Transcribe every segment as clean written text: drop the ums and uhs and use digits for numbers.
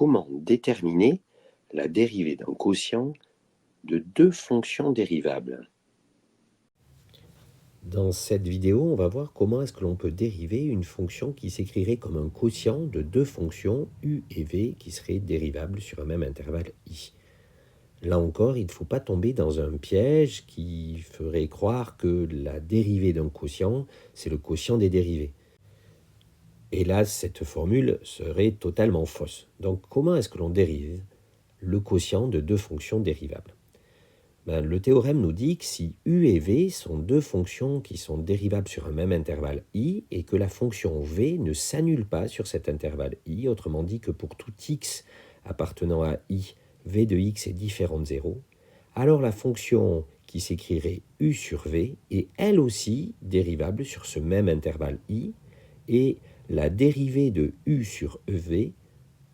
comment déterminer la dérivée d'un quotient de deux fonctions dérivables. Dans cette vidéo, on va voir comment est-ce que l'on peut dériver une fonction qui s'écrirait comme un quotient de deux fonctions u et v qui seraient dérivables sur un même intervalle i. Là encore, il ne faut pas tomber dans un piège qui ferait croire que la dérivée d'un quotient, c'est le quotient des dérivées. Et là, cette formule serait totalement fausse. Donc, comment est-ce que l'on dérive le quotient de deux fonctions dérivables ? Le théorème nous dit que si u et v sont deux fonctions qui sont dérivables sur un même intervalle i et que la fonction v ne s'annule pas sur cet intervalle i, autrement dit que pour tout x appartenant à i, v de x est différent de 0, alors la fonction qui s'écrirait u sur v est elle aussi dérivable sur ce même intervalle i et la dérivée de u sur v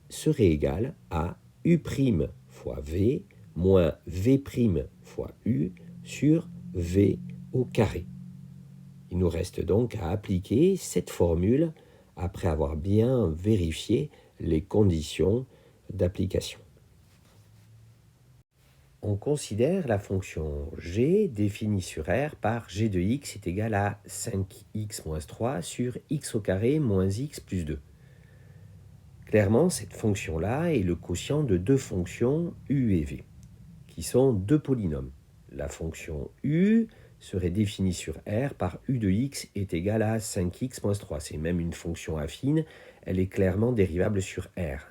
serait égale à u' fois v moins v' fois u sur v au carré. Il nous reste donc à appliquer cette formule après avoir bien vérifié les conditions d'application. On considère la fonction g définie sur R par g de x est égal à 5x moins 3 sur x au carré moins x plus 2. Clairement, cette fonction-là est le quotient de deux fonctions u et v, qui sont deux polynômes. La fonction u serait définie sur R par u de x est égal à 5x moins 3. C'est même une fonction affine, elle est clairement dérivable sur R.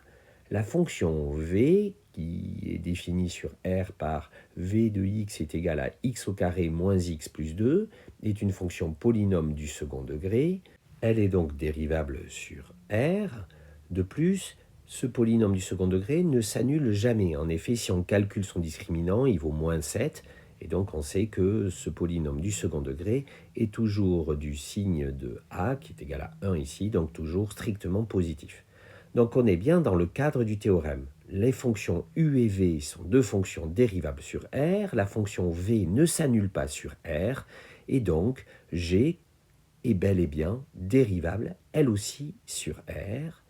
La fonction v, qui est définie sur R par v de x est égal à x au carré moins x plus 2, est une fonction polynôme du second degré. Elle est donc dérivable sur R. De plus, ce polynôme du second degré ne s'annule jamais. En effet, si on calcule son discriminant, il vaut moins 7. Et donc, on sait que ce polynôme du second degré est toujours du signe de a, qui est égal à 1 ici, donc toujours strictement positif. Donc, on est bien dans le cadre du théorème. Les fonctions u et v sont deux fonctions dérivables sur R. La fonction v ne s'annule pas sur R. Et donc, g est bel et bien dérivable, elle aussi, sur R.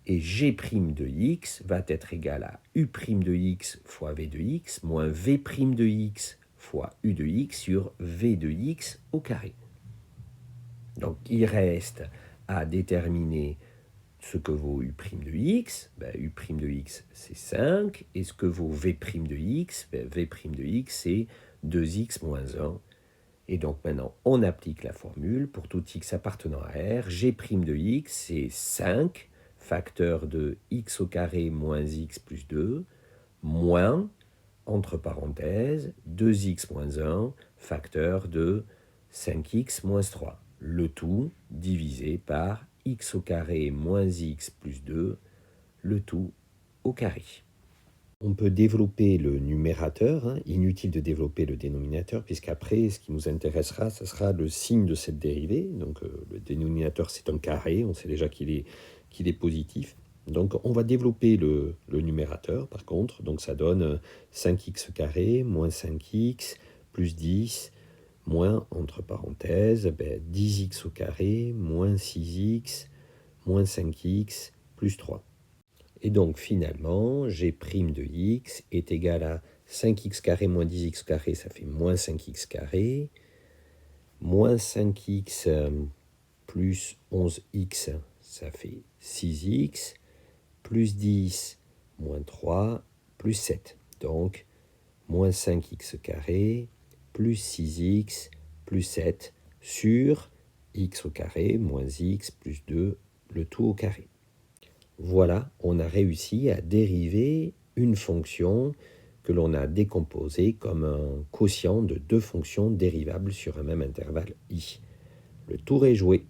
Et g' de x va être égal à u' de x fois v de x moins v' de x fois u de x sur v de x au carré. Donc il reste à déterminer ce que vaut u' de x. U' de x c'est 5. Et ce que vaut v' de x, v' de x c'est 2x moins 1. Et donc maintenant on applique la formule pour tout x appartenant à R. G' de x c'est 5 facteur de x au carré moins x plus 2, moins, entre parenthèses, 2x moins 1, facteur de 5x moins 3. Le tout divisé par x au carré moins x plus 2, le tout au carré. On peut développer le numérateur, inutile de développer le dénominateur, puisqu'après, ce qui nous intéressera, ce sera le signe de cette dérivée. Donc le dénominateur, c'est un carré, on sait déjà qu'il est positif. Donc on va développer le numérateur, par contre. Donc ça donne 5x carré moins 5x plus 10, moins, entre parenthèses, 10x au carré moins 6x moins 5x plus 3. Et donc finalement, g' de x est égal à 5x carré moins 10x carré, ça fait moins 5x carré, moins 5x plus 11x, ça fait 6x, plus 10 moins 3, plus 7. Donc, moins 5x carré, plus 6x, plus 7, sur x au carré, moins x, plus 2, le tout au carré. Voilà, on a réussi à dériver une fonction que l'on a décomposée comme un quotient de deux fonctions dérivables sur un même intervalle i. Le tour est joué.